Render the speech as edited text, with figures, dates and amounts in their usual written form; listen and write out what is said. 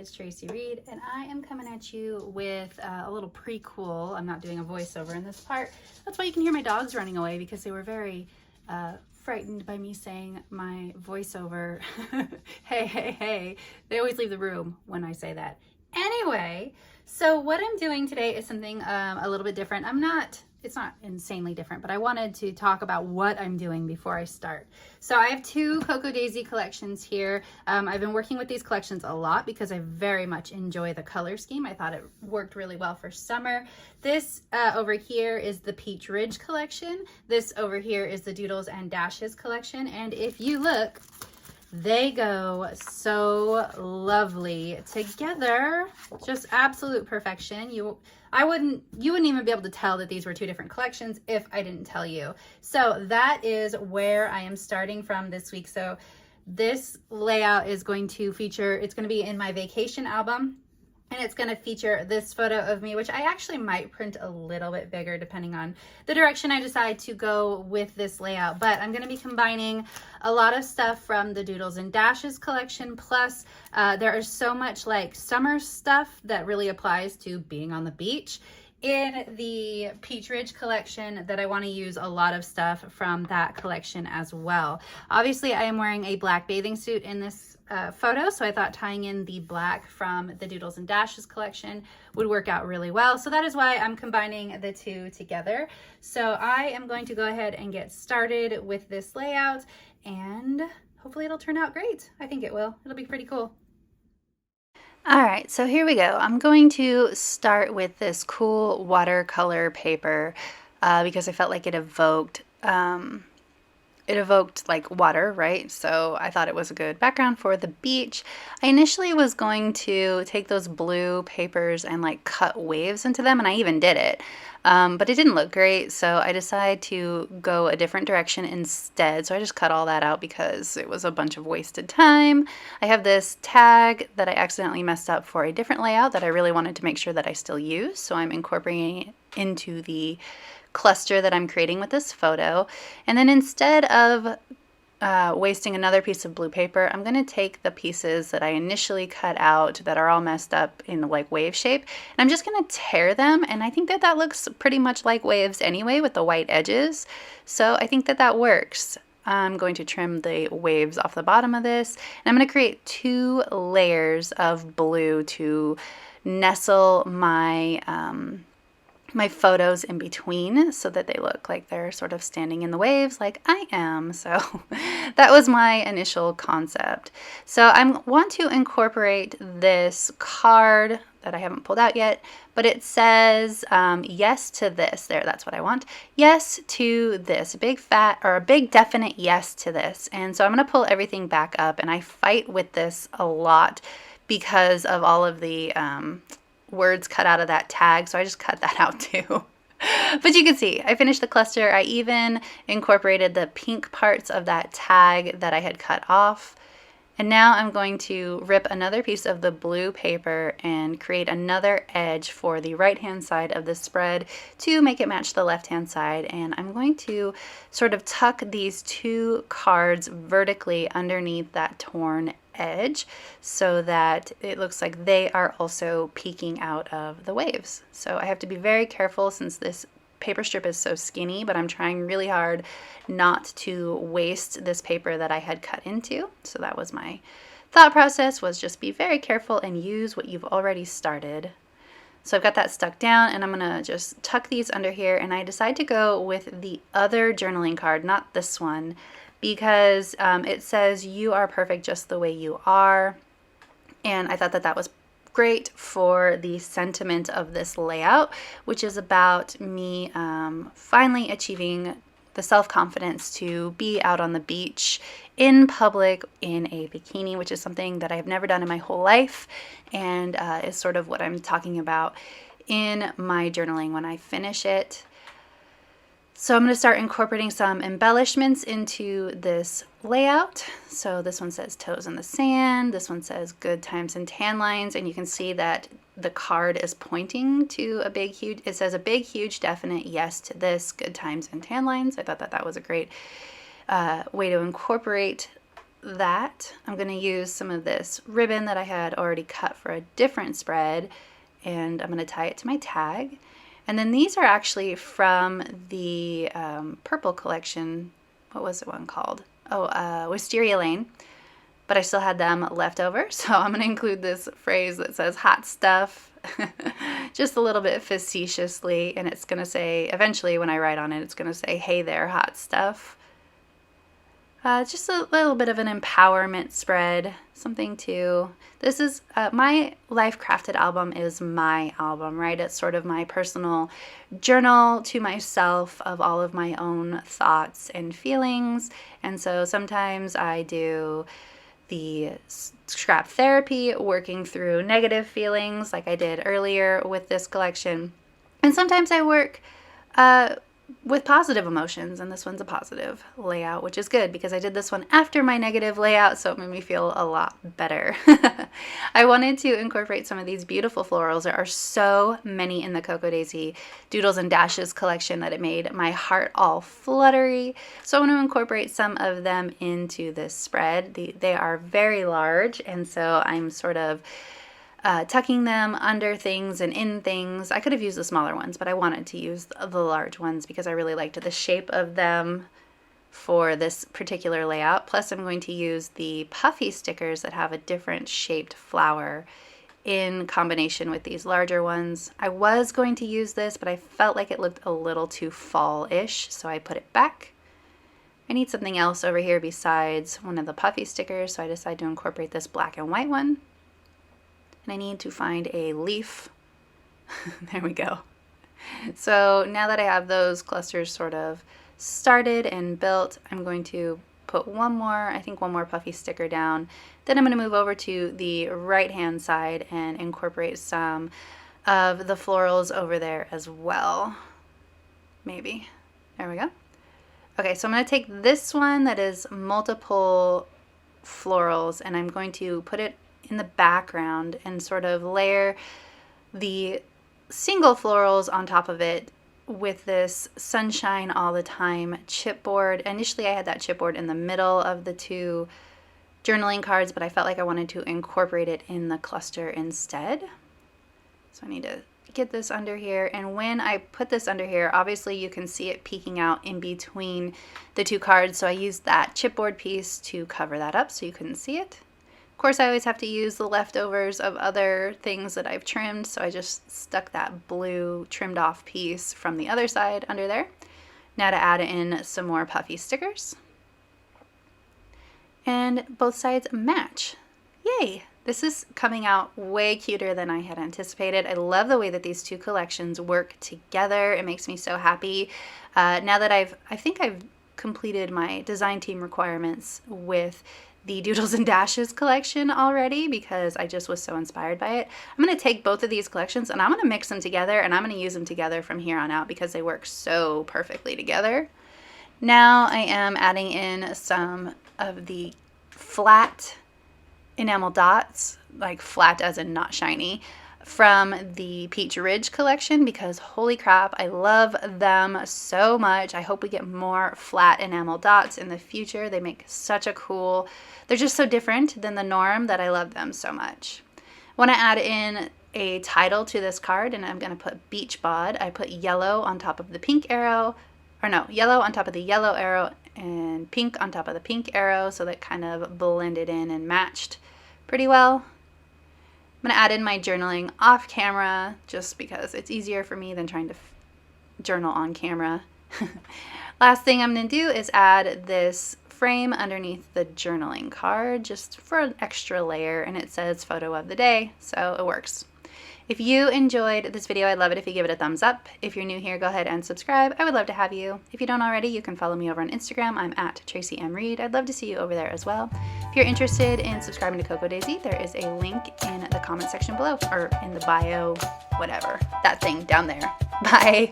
is Tracy Reed, and I am coming at you with a little prequel. I'm not doing a voiceover in this part. That's why you can hear my dogs running away, because they were very frightened by me saying my voiceover. Hey, hey, hey. They always leave the room when I say that. Anyway, so what I'm doing today is something a little bit different. It's not insanely different, but I wanted to talk about what I'm doing before I start. So I have two Cocoa Daisy collections here. I've been working with these collections a lot because I very much enjoy the color scheme. I thought it worked really well for summer. This over here is the Peach Ridge collection. This over here is the Doodles and Dashes collection. And if you look, they go so lovely together. Just absolute perfection. You wouldn't even be able to tell that these were two different collections if I didn't tell you. So that is where I am starting from this week. So this layout is going to feature, it's going to be in my vacation album. And it's going to feature this photo of me, which I actually might print a little bit bigger depending on the direction I decide to go with this layout. But I'm going to be combining a lot of stuff from the Doodles and Dashes collection. Plus, there is so much like summer stuff that really applies to being on the beach in the Peach Ridge collection that I want to use a lot of stuff from that collection as well. Obviously, I am wearing a black bathing suit in this photo, so I thought tying in the black from the Doodles and Dashes collection would work out really well. So that is why I'm combining the two together. So I am going to go ahead and get started with this layout, and hopefully it'll turn out great. I think it will. It'll be pretty cool. All right, so here we go. I'm going to start with this cool watercolor paper because I felt like it evoked like water, right? So I thought it was a good background for the beach. I initially was going to take those blue papers and like cut waves into them, and I even did it. But it didn't look great, so I decided to go a different direction instead. So I just cut all that out because it was a bunch of wasted time. I have this tag that I accidentally messed up for a different layout that I really wanted to make sure that I still use. So I'm incorporating it into the cluster that I'm creating with this photo. And then instead of wasting another piece of blue paper, I'm going to take the pieces that I initially cut out that are all messed up in like wave shape, and I'm just going to tear them, and I think that that looks pretty much like waves anyway with the white edges, so I think that that works. I'm going to trim the waves off the bottom of this, and I'm going to create two layers of blue to nestle my my photos in between so that they look like they're sort of standing in the waves like I am. So that was my initial concept. So I want to incorporate this card that I haven't pulled out yet, but it says yes to this. There, that's what I want. Yes to this. A big fat or a big definite yes to this. And so I'm going to pull everything back up, and I fight with this a lot because of all of the words cut out of that tag, so I just cut that out too. But you can see I finished the cluster. I even incorporated the pink parts of that tag that I had cut off, and now I'm going to rip another piece of the blue paper and create another edge for the right hand side of the spread to make it match the left hand side, and I'm going to sort of tuck these two cards vertically underneath that torn edge so that it looks like they are also peeking out of the waves. So I have to be very careful since this paper strip is so skinny, but I'm trying really hard not to waste this paper that I had cut into. So that was my thought process, was just be very careful and use what you've already started. So I've got that stuck down, and I'm gonna just tuck these under here, and I decide to go with the other journaling card, not this one, because it says you are perfect just the way you are, and I thought that that was great for the sentiment of this layout, which is about me finally achieving the self-confidence to be out on the beach in public in a bikini, which is something that I have never done in my whole life, and is sort of what I'm talking about in my journaling when I finish it. So I'm going to start incorporating some embellishments into this layout. So this one says toes in the sand. This one says good times and tan lines. And you can see that the card is pointing to a big, huge, it says a big, huge, definite yes to this, good times and tan lines. I thought that that was a great way to incorporate that, I'm going to use some of this ribbon that I had already cut for a different spread, and I'm going to tie it to my tag. And then these are actually from the purple collection. What was the one called? Oh, Wisteria Lane. But I still had them left over, so I'm going to include this phrase that says hot stuff, just a little bit facetiously, and it's going to say, eventually when I write on it, it's going to say, hey there, hot stuff. Just a little bit of an empowerment spread, something to, this is, my Life Crafted album is my album, right? It's sort of my personal journal to myself of all of my own thoughts and feelings, and so sometimes I do the scrap therapy, working through negative feelings like I did earlier with this collection. And sometimes I work with positive emotions, and this one's a positive layout, which is good because I did this one after my negative layout, so it made me feel a lot better. I wanted to incorporate some of these beautiful florals. There are so many in the Cocoa Daisy Doodles and Dashes collection that it made my heart all fluttery. So I want to incorporate some of them into this spread. They are very large, and so I'm sort of tucking them under things and in things. I could have used the smaller ones, but I wanted to use the large ones because I really liked the shape of them for this particular layout. Plus I'm going to use the puffy stickers that have a different shaped flower in combination with these larger ones. I was going to use this, but I felt like it looked a little too fall-ish, so I put it back. I need something else over here besides one of the puffy stickers, so I decided to incorporate this black and white one. And I need to find a leaf. There we go. So now that I have those clusters sort of started and built, I'm going to put one more puffy sticker down. Then I'm going to move over to the right hand side and incorporate some of the florals over there as well. Maybe. There we go. Okay, so I'm going to take this one that is multiple florals, and I'm going to put it in the background and sort of layer the single florals on top of it with this Sunshine All the Time chipboard. Initially I had that chipboard in the middle of the two journaling cards, but I felt like I wanted to incorporate it in the cluster instead. So I need to get this under here, and when I put this under here, obviously you can see it peeking out in between the two cards, so I used that chipboard piece to cover that up so you couldn't see it. Of course, I always have to use the leftovers of other things that I've trimmed, so I just stuck that blue trimmed off piece from the other side under there. Now to add in some more puffy stickers. And both sides match. Yay! This is coming out way cuter than I had anticipated. I love the way that these two collections work together. It makes me so happy. Now that I think I've completed my design team requirements with the Doodles and Dashes collection already because I just was so inspired by it. I'm going to take both of these collections and I'm going to mix them together, and I'm going to use them together from here on out because they work so perfectly together. Now I am adding in some of the flat enamel dots, like flat as in not shiny, from the Peach Ridge collection because holy crap, I love them so much. I hope we get more flat enamel dots in the future. They make such a cool, they're just so different than the norm that I love them so much. I want to add in a title to this card, and I'm going to put Beach Bod. I put yellow on top of the pink arrow, or no, yellow on top of the yellow arrow and pink on top of the pink arrow, so that kind of blended in and matched pretty well. I'm going to add in my journaling off camera just because it's easier for me than trying to journal on camera. Last thing I'm going to do is add this frame underneath the journaling card just for an extra layer, and it says photo of the day, so it works. If you enjoyed this video, I'd love it if you give it a thumbs up. If you're new here, go ahead and subscribe. I would love to have you. If you don't already, you can follow me over on Instagram. I'm at Tracy M. Reed. I'd love to see you over there as well. If you're interested in subscribing to Cocoa Daisy, there is a link in the comment section below, or in the bio, whatever, that thing down there. Bye.